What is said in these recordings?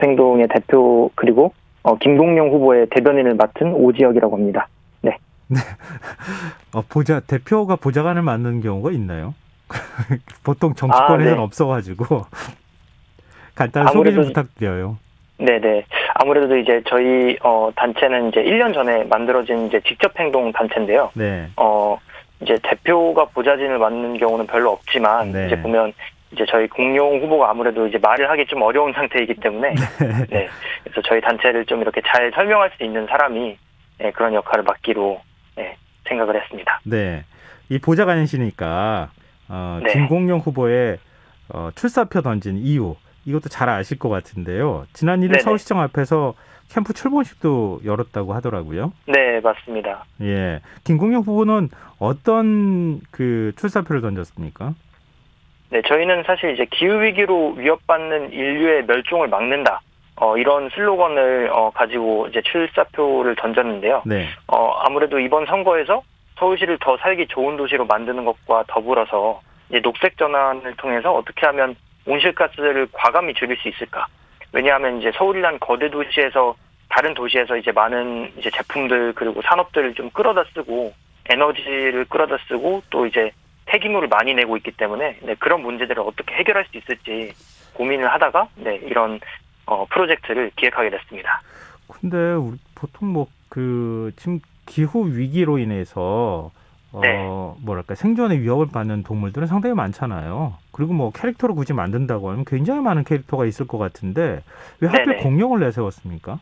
행동의 대표 그리고 김동영 후보의 대변인을 맡은 오지혁이라고 합니다. 네. 네. 대표가 보좌관을 맡는 경우가 있나요? 보통 정치권에서는 네. 없어가지고 간단한 소개 좀 부탁드려요. 네네. 아무래도 이제 저희 단체는 이제 1년 전에 만들어진 이제 직접 행동 단체인데요. 네. 이제 대표가 보좌진을 맡는 경우는 별로 없지만 네. 이제 보면 이제 저희 공용 후보가 아무래도 이제 말을 하기 좀 어려운 상태이기 때문에 네. 그래서 저희 단체를 좀 이렇게 잘 설명할 수 있는 사람이 그런 역할을 맡기로 생각을 했습니다. 네. 이 보좌관이시니까 네. 김공영 후보의 출사표 던진 이유 이것도 잘 아실 것 같은데요. 지난 1일 서울시청 앞에서 캠프 출범식도 열었다고 하더라고요. 네, 맞습니다. 예. 김공영 후보는 어떤 그 출사표를 던졌습니까? 네, 저희는 사실 이제 기후위기로 위협받는 인류의 멸종을 막는다. 이런 슬로건을 가지고 이제 출사표를 던졌는데요. 네. 아무래도 이번 선거에서 서울시를 더 살기 좋은 도시로 만드는 것과 더불어서 이제 녹색 전환을 통해서 어떻게 하면 온실가스를 과감히 줄일 수 있을까? 왜냐하면 이제 서울이란 거대 도시에서 다른 도시에서 이제 많은 이제 제품들 그리고 산업들을 좀 끌어다 쓰고 에너지를 끌어다 쓰고 또 이제 폐기물을 많이 내고 있기 때문에 그런 문제들을 어떻게 해결할 수 있을지 고민을 하다가 이런 프로젝트를 기획하게 됐습니다. 근데 우리 보통 지금 기후 위기로 인해서 뭐랄까 생존의 위협을 받는 동물들은 상당히 많잖아요. 그리고 캐릭터를 굳이 만든다고 하면 굉장히 많은 캐릭터가 있을 것 같은데 왜 하필 공룡을 내세웠습니까?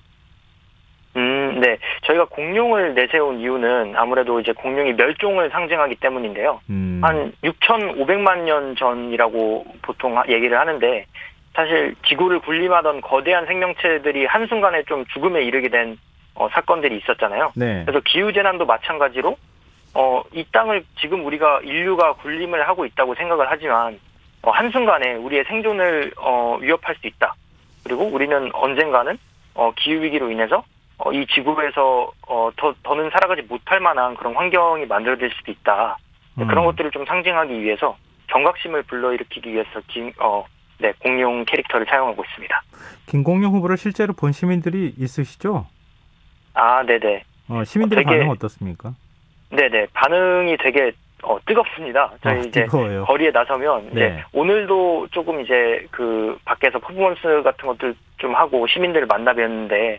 네. 저희가 공룡을 내세운 이유는 아무래도 이제 공룡이 멸종을 상징하기 때문인데요. 한 6,500만 년 전이라고 보통 얘기를 하는데 사실 지구를 군림하던 거대한 생명체들이 한순간에 좀 죽음에 이르게 된 사건들이 있었잖아요. 네. 그래서 기후재난도 마찬가지로 이 땅을 지금 우리가 인류가 군림을 하고 있다고 생각을 하지만 한순간에 우리의 생존을 위협할 수 있다. 그리고 우리는 언젠가는 기후위기로 인해서 이 지구에서 더는 살아가지 못할 만한 그런 환경이 만들어질 수도 있다. 그런 것들을 좀 상징하기 위해서 경각심을 불러일으키기 위해서 공룡 캐릭터를 사용하고 있습니다. 김공룡 후보를 실제로 본 시민들이 있으시죠? 네네. 시민들의 반응 어떻습니까? 네네. 반응이 되게 뜨겁습니다. 저희 이제 뜨거워요. 거리에 나서면 이제 오늘도 조금 이제 그 밖에서 퍼포먼스 같은 것들 좀 하고 시민들을 만나 뵀는데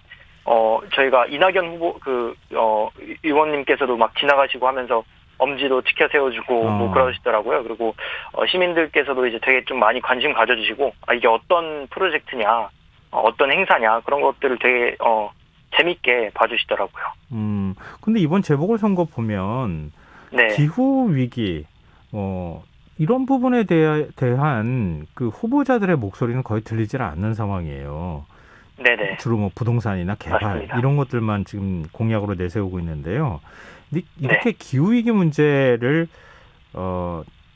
저희가 이낙연 후보 의원님께서도 막 지나가시고 하면서 엄지도 치켜 세워주고 그러시더라고요. 그리고 시민들께서도 이제 되게 좀 많이 관심 가져주시고 이게 어떤 프로젝트냐, 어떤 행사냐 그런 것들을 되게 재밌게 봐주시더라고요. 근데 이번 재보궐선거 보면 기후 위기 이런 부분에 대한 그 후보자들의 목소리는 거의 들리질 않는 상황이에요. 네네. 주로 부동산이나 개발 맞습니다. 이런 것들만 지금 공약으로 내세우고 있는데요. 근데 이렇게 기후 위기 문제를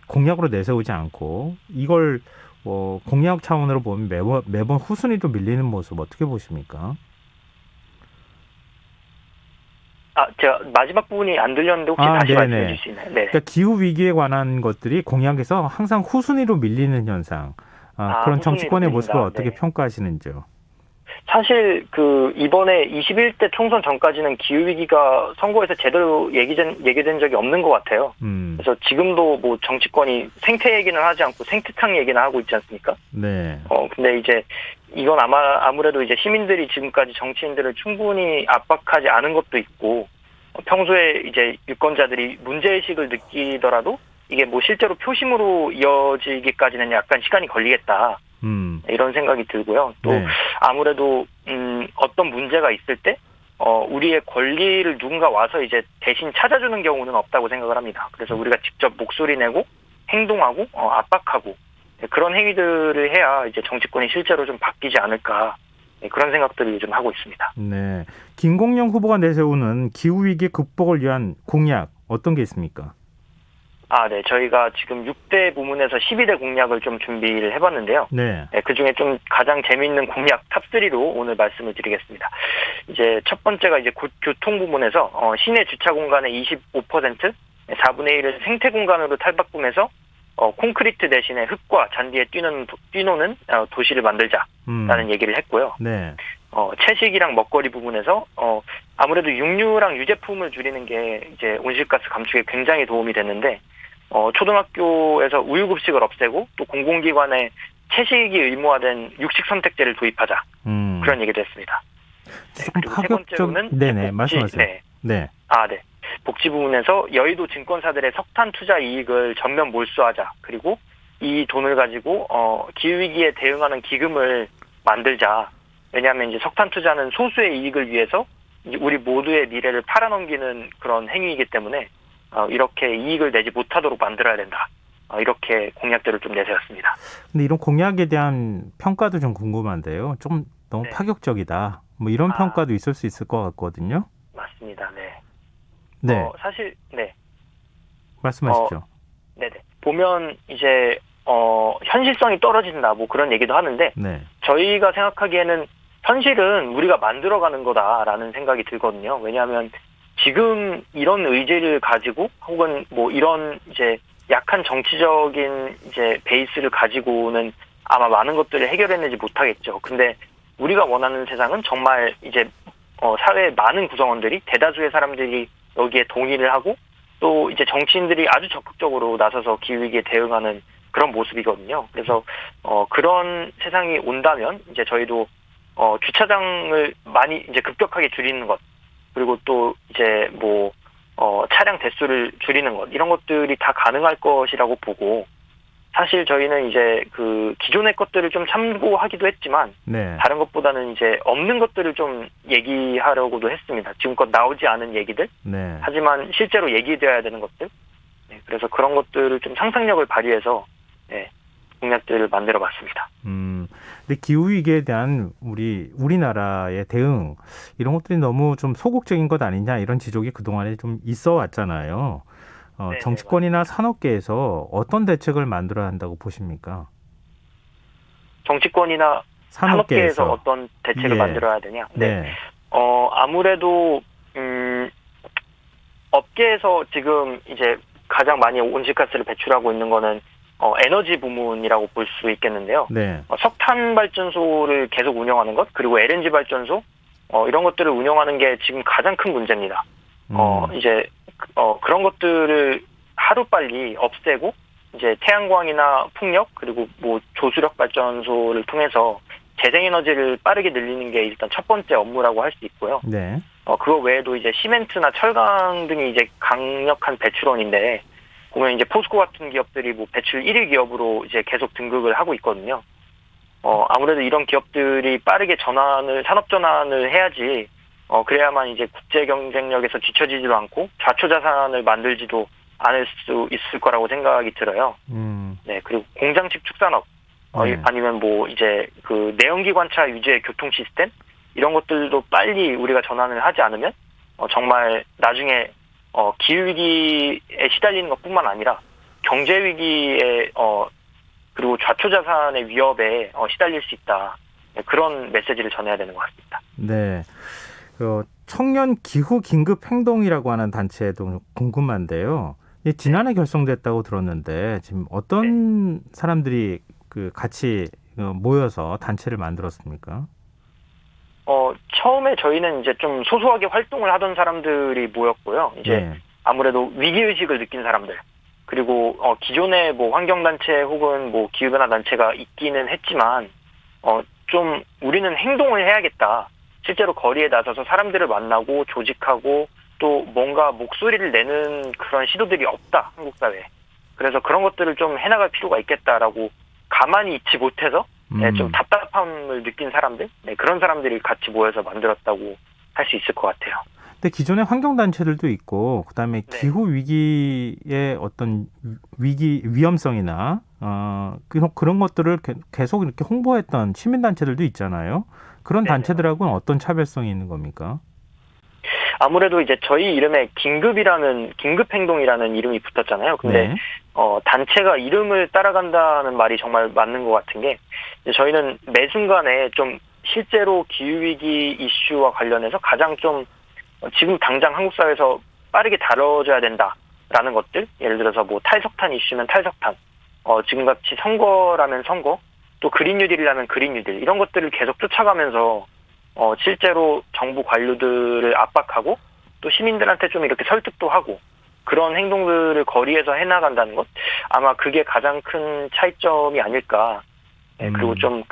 공약으로 내세우지 않고 이걸 공약 차원으로 보면 매번 후순위로 밀리는 모습 어떻게 보십니까? 제가 마지막 부분이 안 들렸는데 혹시 다시 말씀해 주실 수 있나요? 네. 그러니까 기후 위기에 관한 것들이 공약에서 항상 후순위로 밀리는 현상. 그런 정치권의 모습을 어떻게 평가하시는지요? 사실 이번에 21대 총선 전까지는 기후위기가 선거에서 제대로 얘기된 적이 없는 것 같아요. 그래서 지금도 정치권이 생태 얘기는 하지 않고 생태탕 얘기는 하고 있지 않습니까? 네. 근데 이제 이건 아무래도 이제 시민들이 지금까지 정치인들을 충분히 압박하지 않은 것도 있고 평소에 이제 유권자들이 문제의식을 느끼더라도 이게 실제로 표심으로 이어지기까지는 약간 시간이 걸리겠다. 이런 생각이 들고요. 또 아무래도 어떤 문제가 있을 때 우리의 권리를 누군가 와서 이제 대신 찾아주는 경우는 없다고 생각을 합니다. 그래서 우리가 직접 목소리 내고 행동하고 압박하고 그런 행위들을 해야 이제 정치권이 실제로 좀 바뀌지 않을까 그런 생각들을 요즘 하고 있습니다. 네, 김공영 후보가 내세우는 기후 위기 극복을 위한 공약 어떤 게 있습니까? 네. 저희가 지금 6대 부문에서 12대 공약을 좀 준비를 해봤는데요. 네. 그중에 좀 가장 재미있는 공약 탑3로 오늘 말씀을 드리겠습니다. 이제 첫 번째가 이제 교통 부문에서 시내 주차 공간의 25%, 4분의 1을 생태 공간으로 탈바꿈해서 콘크리트 대신에 흙과 잔디에 뛰노는 도시를 만들자라는 얘기를 했고요. 네. 채식이랑 먹거리 부분에서 아무래도 육류랑 유제품을 줄이는 게 이제 온실가스 감축에 굉장히 도움이 되는데 초등학교에서 우유급식을 없애고 또 공공기관에 채식이 의무화된 육식 선택제를 도입하자 그런 얘기도 했습니다. 네, 조금 그리고 세 파격적. 번째로는 네네, 복지, 말씀하세요. 네. 네. 네. 복지 부분에서 여의도 증권사들의 석탄 투자 이익을 전면 몰수하자. 그리고 이 돈을 가지고 기후위기에 대응하는 기금을 만들자. 왜냐하면 이제 석탄 투자는 소수의 이익을 위해서 우리 모두의 미래를 팔아넘기는 그런 행위이기 때문에 이렇게 이익을 내지 못하도록 만들어야 된다. 이렇게 공약들을 좀 내세웠습니다. 근데 이런 공약에 대한 평가도 좀 궁금한데요. 좀 너무 네. 파격적이다. 뭐 이런 평가도 있을 수 있을 것 같거든요. 맞습니다. 네. 네. 사실 네. 말씀하십시오. 네네. 보면 이제 현실성이 떨어진다 뭐 그런 얘기도 하는데 네. 저희가 생각하기에는 현실은 우리가 만들어가는 거다라는 생각이 들거든요. 왜냐하면 지금 이런 의지를 가지고 혹은 뭐 이런 이제 약한 정치적인 이제 베이스를 가지고는 아마 많은 것들을 해결해내지 못하겠죠. 근데 우리가 원하는 세상은 정말 이제 사회의 많은 구성원들이 대다수의 사람들이 여기에 동의를 하고 또 이제 정치인들이 아주 적극적으로 나서서 기후위기에 대응하는 그런 모습이거든요. 그래서 그런 세상이 온다면 이제 저희도 주차장을 많이 이제 급격하게 줄이는 것 그리고 또 이제 뭐 차량 대수를 줄이는 것 이런 것들이 다 가능할 것이라고 보고 사실 저희는 이제 그 기존의 것들을 좀 참고하기도 했지만 네. 다른 것보다는 이제 없는 것들을 좀 얘기하려고도 했습니다. 지금껏 나오지 않은 얘기들 네. 하지만 실제로 얘기되어야 되는 것들 네, 그래서 그런 것들을 좀 상상력을 발휘해서 네, 공약들을 만들어봤습니다. 근데 기후 위기에 대한 우리나라의 대응 이런 것들이 너무 좀 소극적인 것 아니냐 이런 지적이 그동안에 좀 있어 왔잖아요. 네, 정치권이나 산업계에서 어떤 대책을 만들어야 한다고 보십니까? 정치권이나 산업계에서 어떤 대책을 예. 만들어야 되냐? 네. 아무래도 업계에서 지금 이제 가장 많이 온실가스를 배출하고 있는 거는 에너지 부문이라고 볼 수 있겠는데요. 네. 석탄 발전소를 계속 운영하는 것 그리고 LNG 발전소 이런 것들을 운영하는 게 지금 가장 큰 문제입니다. 이제 그런 것들을 하루빨리 없애고 이제 태양광이나 풍력 그리고 뭐 조수력 발전소를 통해서 재생에너지를 빠르게 늘리는 게 일단 첫 번째 업무라고 할 수 있고요. 네. 그거 외에도 이제 시멘트나 철강 등이 이제 강력한 배출원인데 보면 이제 포스코 같은 기업들이 뭐 배출 1위 기업으로 이제 계속 등극을 하고 있거든요. 아무래도 이런 기업들이 빠르게 산업 전환을 해야지 그래야만 이제 국제 경쟁력에서 뒤처지지도 않고 좌초 자산을 만들지도 않을 수 있을 거라고 생각이 들어요. 네, 그리고 공장 측 산업 네. 아니면 뭐 이제 그 내연기 관차 위주의 교통 시스템 이런 것들도 빨리 우리가 전환을 하지 않으면 정말 나중에 기후 위기에 시달리는 것뿐만 아니라 경제 위기에 그리고 좌초 자산의 위협에 시달릴 수 있다. 네, 그런 메시지를 전해야 되는 것 같습니다. 네. 청년 기후 긴급 행동이라고 하는 단체도 궁금한데요. 지난해 결성됐다고 들었는데 지금 어떤 사람들이 같이 모여서 단체를 만들었습니까? 처음에 저희는 이제 좀 소소하게 활동을 하던 사람들이 모였고요. 이제 네. 아무래도 위기의식을 느낀 사람들, 그리고 기존에 뭐 환경단체 혹은 뭐 기후변화단체가 있기는 했지만, 좀 우리는 행동을 해야겠다. 실제로 거리에 나서서 사람들을 만나고 조직하고 또 뭔가 목소리를 내는 그런 시도들이 없다, 한국 사회에. 그래서 그런 것들을 좀 해나갈 필요가 있겠다라고 가만히 있지 못해서 네, 좀 답답함을 느낀 사람들, 네, 그런 사람들이 같이 모여서 만들었다고 할 수 있을 것 같아요. 근데 기존에 환경단체들도 있고, 그다음에 네. 기후 위기의 어떤 위험성이나 그런 것들을 계속 이렇게 홍보했던 시민단체들도 있잖아요. 그런 네네. 단체들하고는 어떤 차별성이 있는 겁니까? 아무래도 이제 저희 이름에 긴급행동이라는 이름이 붙었잖아요. 근데 네. 단체가 이름을 따라간다는 말이 정말 맞는 것 같은 게 저희는 매 순간에 좀 실제로 기후위기 이슈와 관련해서 가장 좀 지금 당장 한국 사회에서 빠르게 다뤄져야 된다라는 것들, 예를 들어서 뭐 탈석탄 이슈면 탈석탄, 지금같이 선거라면 선거, 또 그린 뉴딜이라면 그린 뉴딜 이런 것들을 계속 쫓아가면서 실제로 정부 관료들을 압박하고 또 시민들한테 좀 이렇게 설득도 하고 그런 행동들을 거리에서 해나간다는 것, 아마 그게 가장 큰 차이점이 아닐까. 그리고 좀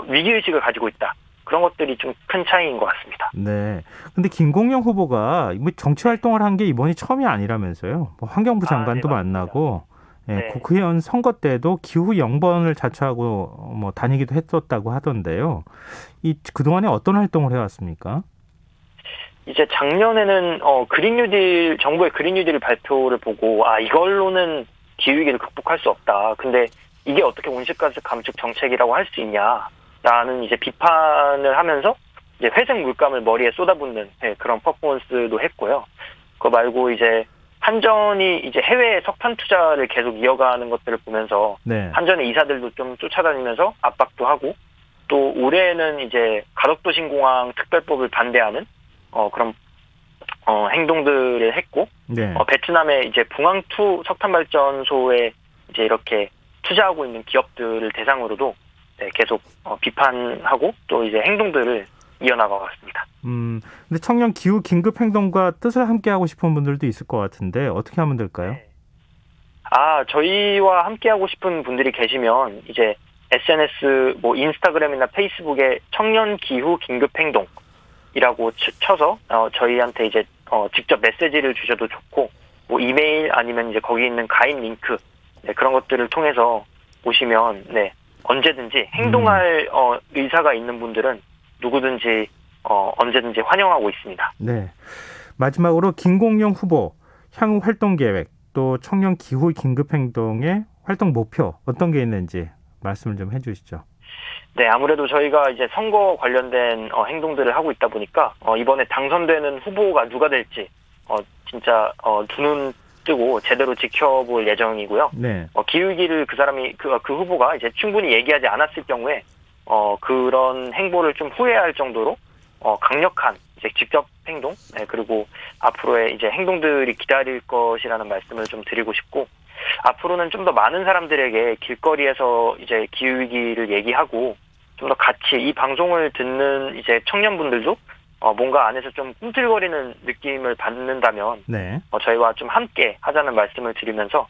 위기의식을 가지고 있다. 그런 것들이 좀 큰 차이인 것 같습니다. 네. 근데 김공영 후보가 뭐 정치 활동을 한 게 이번이 처음이 아니라면서요. 뭐 환경부 장관도 네, 만나고, 네. 국회의원 선거 때도 기후 0번을 자처하고 뭐 다니기도 했었다고 하던데요. 그동안에 어떤 활동을 해왔습니까? 이제 작년에는 그린 뉴딜, 정부의 그린 뉴딜 발표를 보고 이걸로는 기후위기를 극복할 수 없다. 근데 이게 어떻게 온실가스 감축 정책이라고 할 수 있냐라는 이제 비판을 하면서 이제 회색 물감을 머리에 쏟아붓는 그런 퍼포먼스도 했고요. 그거 말고 이제 한전이 이제 해외 석탄 투자를 계속 이어가는 것들을 보면서 네. 한전의 이사들도 좀 쫓아다니면서 압박도 하고 또 올해는 이제 가덕도 신공항 특별법을 반대하는 그런 행동들을 했고 네. 베트남의 이제 붕앙2 석탄 발전소에 이제 이렇게 투자하고 있는 기업들을 대상으로도 계속 비판하고 또 이제 행동들을 이어나가왔습니다. 근데 청년 기후 긴급 행동과 뜻을 함께 하고 싶은 분들도 있을 것 같은데 어떻게 하면 될까요? 네. 저희와 함께 하고 싶은 분들이 계시면 이제 SNS 뭐 인스타그램이나 페이스북에 청년 기후 긴급 행동이라고 쳐서 저희한테 이제 직접 메시지를 주셔도 좋고 뭐 이메일 아니면 이제 거기 있는 가입 링크 그런 것들을 통해서 오시면 언제든지 행동할 의사가 있는 분들은 누구든지 언제든지 환영하고 있습니다. 네. 마지막으로 김공영 후보 향후 활동 계획 또 청년 기후 긴급 행동의 활동 목표 어떤 게 있는지 말씀을 좀 해주시죠. 네, 아무래도 저희가 이제 선거 관련된 행동들을 하고 있다 보니까 이번에 당선되는 후보가 누가 될지 진짜 두 눈 뜨고 제대로 지켜볼 예정이고요. 네. 기후위기를 그 후보가 이제 충분히 얘기하지 않았을 경우에 그런 행보를 좀 후회할 정도로 강력한 이제 직접 행동 그리고 앞으로의 이제 행동들이 기다릴 것이라는 말씀을 좀 드리고 싶고 앞으로는 좀 더 많은 사람들에게 길거리에서 이제 기후위기를 얘기하고 좀 더 같이 이 방송을 듣는 이제 청년분들도 뭔가 안에서 좀 꿈틀거리는 느낌을 받는다면 네. 저희와 좀 함께 하자는 말씀을 드리면서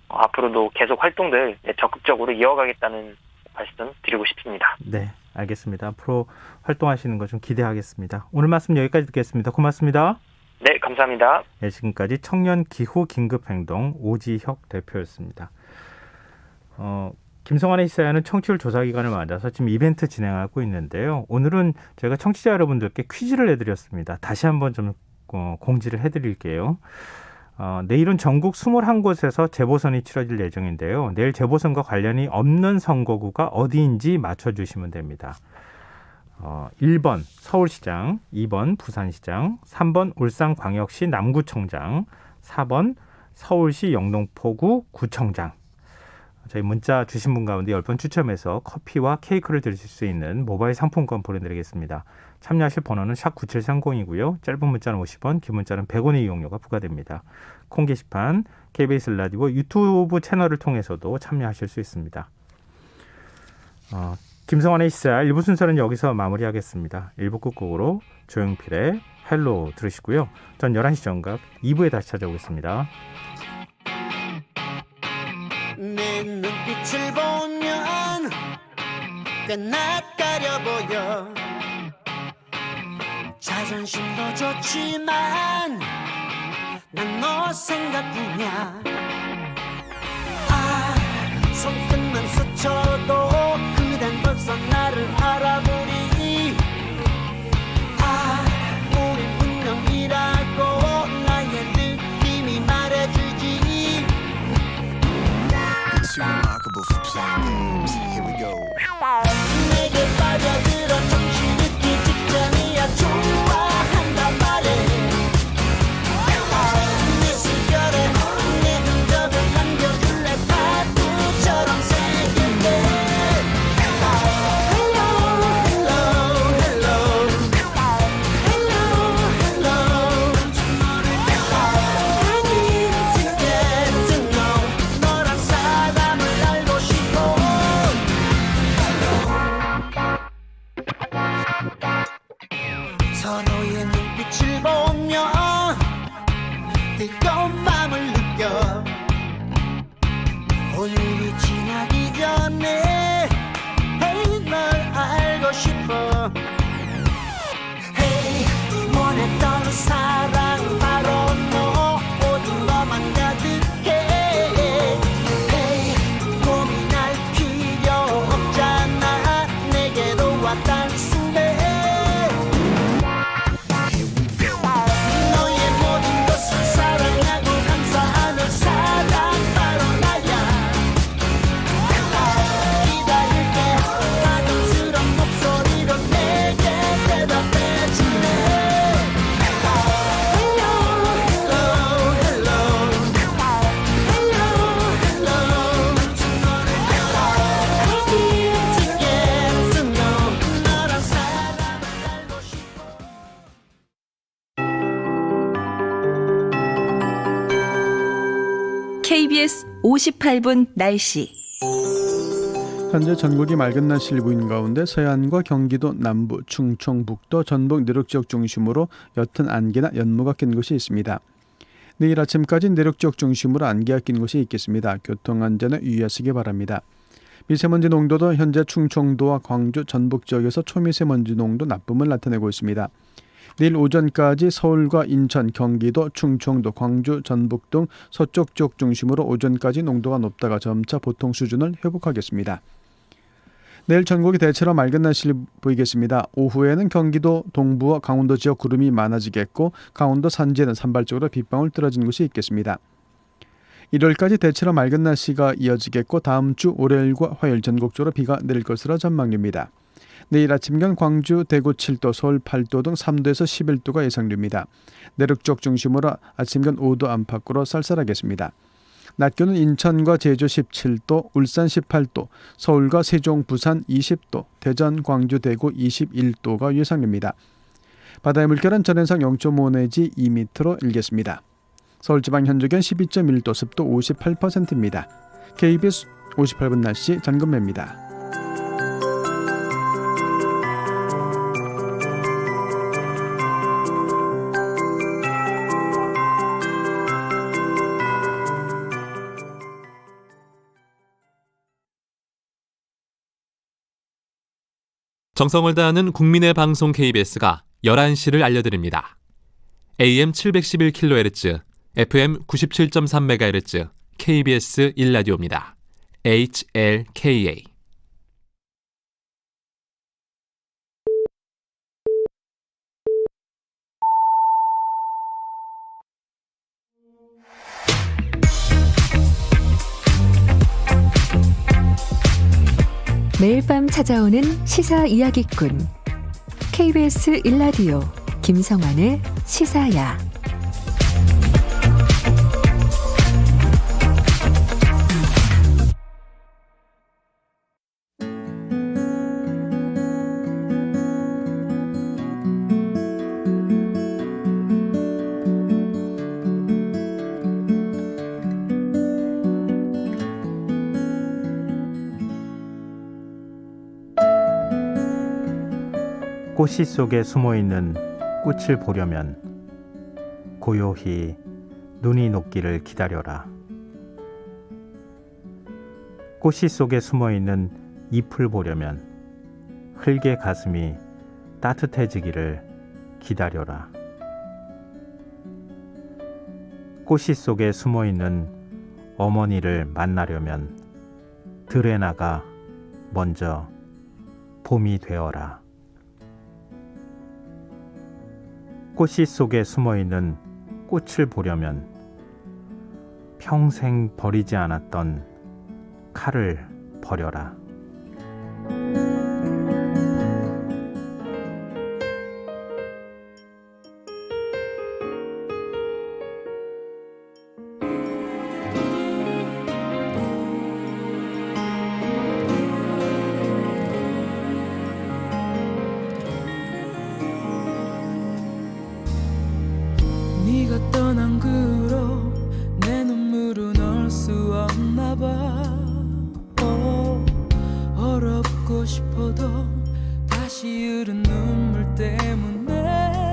앞으로도 계속 활동들 적극적으로 이어가겠다는 말씀 드리고 싶습니다. 네, 알겠습니다. 앞으로 활동하시는 거 좀 기대하겠습니다. 오늘 말씀 여기까지 듣겠습니다. 고맙습니다. 네, 감사합니다. 네, 지금까지 청년 기후 긴급 행동 오지혁 대표였습니다. 김성환의 시사회는 청취율 조사 기간을 맞아서 지금 이벤트 진행하고 있는데요. 오늘은 제가 청취자 여러분들께 퀴즈를 내드렸습니다. 다시 한번 좀 공지를 해드릴게요. 내일은 전국 21곳에서 재보선이 치러질 예정인데요. 내일 재보선과 관련이 없는 선거구가 어디인지 맞춰주시면 됩니다. 1번 서울시장, 2번 부산시장, 3번 울산광역시 남구청장, 4번 서울시 영등포구 구청장. 저희 문자 주신 분 가운데 10분 추첨해서 커피와 케이크를 드실 수 있는 모바일 상품권 보내드리겠습니다. 참여하실 번호는 샵 9730이고요. 짧은 문자는 50원, 긴 문자는 100원의 이용료가 부과됩니다. 콩 게시판, KBS 라디오 유튜브 채널을 통해서도 참여하실 수 있습니다. 김성환의 시사 1부 순서는 여기서 마무리하겠습니다. 1부 끝곡으로 조용필의 헬로 들으시고요. 전 11시 정각 2부에 다시 찾아오겠습니다. 내 눈빛을 보면 꽤 낯가려 보여 자존심도 좋지만 난 너 생각뿐이야 손끝만 스쳐도 그댄 벌써 나를 알아보니 우린 운명이라고 나의 느낌이 말해주지 Too remarkable for playing games. Here we go. 내게 빠져들어 정신 느끼 직전이야 좋아한단 말해 내 숨결에 내 흔적을 남겨줄래 파도처럼 새길게 Hello 서로의 눈빛을 보며 뜨거운 마음을 느껴 오늘이 지나기 전에 hey, 널 알고 싶어 hey, 원했던 사랑 바로 너 모든 것만 가득해 hey, 고민할 필요 없잖아 내게로 와 단숨에 너의 모든 것을 사랑하고 감사하는 사랑 바로 나야 기다릴게 가슴스런 목소리로 내게 대답해줄래 Hello hello hello Hello hello 너를 I need to get to know 너란 사람을 알고 싶어 KBS 58분 날씨. 현재 전국이 맑은 날씨를 보이는 가운데 서해안과 경기도 남부, 충청북도, 전북 내륙 지역 중심으로 옅은 안개나 연무가 낀 곳이 있습니다. 내일 아침까지 내륙 지역 중심으로 안개가 낀 곳이 있겠습니다. 교통안전에 유의하시기 바랍니다. 미세먼지 농도도 현재 충청도와 광주, 전북 지역에서 초미세먼지 농도 나쁨을 나타내고 있습니다. 내일 오전까지 서울과 인천, 경기도, 충청도, 광주, 전북 등 서쪽 지역 중심으로 오전까지 농도가 높다가 점차 보통 수준을 회복하겠습니다. 내일 전국이 대체로 맑은 날씨를 보이겠습니다. 오후에는 경기도 동부와 강원도 지역 구름이 많아지겠고 강원도 산지에는 산발적으로 빗방울 떨어진 곳이 있겠습니다. 일요일까지 대체로 맑은 날씨가 이어지겠고 다음 주 월요일과 화요일 전국적으로 비가 내릴 것으로 전망됩니다. 내일 아침경 광주, 대구 7도, 서울 8도 등 3도에서 11도가 예상됩니다. 내륙 쪽 중심으로 아침경 5도 안팎으로 쌀쌀하겠습니다. 낮 기온은 인천과 제주 17도, 울산 18도, 서울과 세종, 부산 20도, 대전, 광주, 대구 21도가 예상됩니다. 바다의 물결은 전해상 0.5 내지 2m로 일겠습니다. 서울지방 현저기온 12.1도, 습도 58%입니다. KBS 58분 날씨 장금매입니다. 정성을 다하는 국민의 방송 KBS가 11시를 알려드립니다. AM 711kHz, FM 97.3MHz, KBS 1라디오입니다. HLKA. 매일 밤 찾아오는 시사 이야기꾼 KBS 1라디오 김성환의 시사야. 꽃씨 속에 숨어있는 꽃을 보려면 고요히 눈이 녹기를 기다려라. 꽃씨 속에 숨어있는 잎을 보려면 흙의 가슴이 따뜻해지기를 기다려라. 꽃씨 속에 숨어있는 어머니를 만나려면 들에 나가 먼저 봄이 되어라. 꽃씨 속에 숨어있는 꽃을 보려면 평생 버리지 않았던 칼을 버려라. 네가 떠난 그 후로 내 눈물은 얼 수 없나 봐. 어렵고 싶어도 다시 흐른 눈물 때문에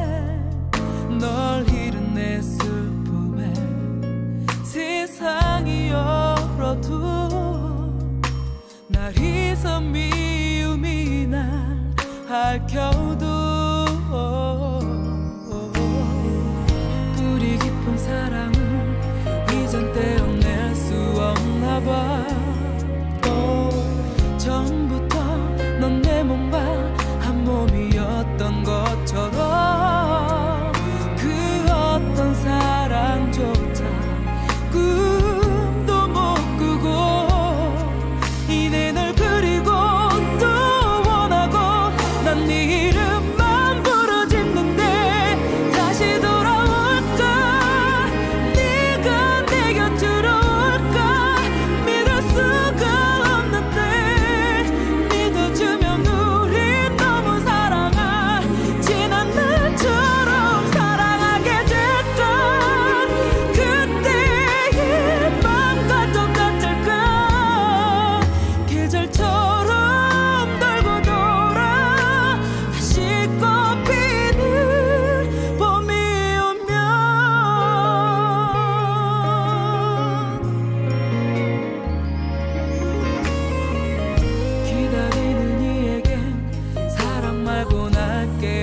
밝혀도 뿌리 깊은 사랑은 이젠 떼어낼 수 없나 봐. 처음부터 넌 내 몸과 한 몸이었던 것처럼 그 어떤 사랑조차 꿈도 못 꾸고 이내 널 그리고 또 원하고 난 네 이름만 부르짖는데 다시 돌아올까 네가 내 곁으로 올까 믿을 수가 없는데 믿어주면 우린 너무 사랑아 지난 날처럼 사랑하게 될까 그때의 맘과 똑같을까 계절처럼 돌고 돌아 다시 꽃피는 봄이 오면 기다리는 이에겐 사랑 말고 날게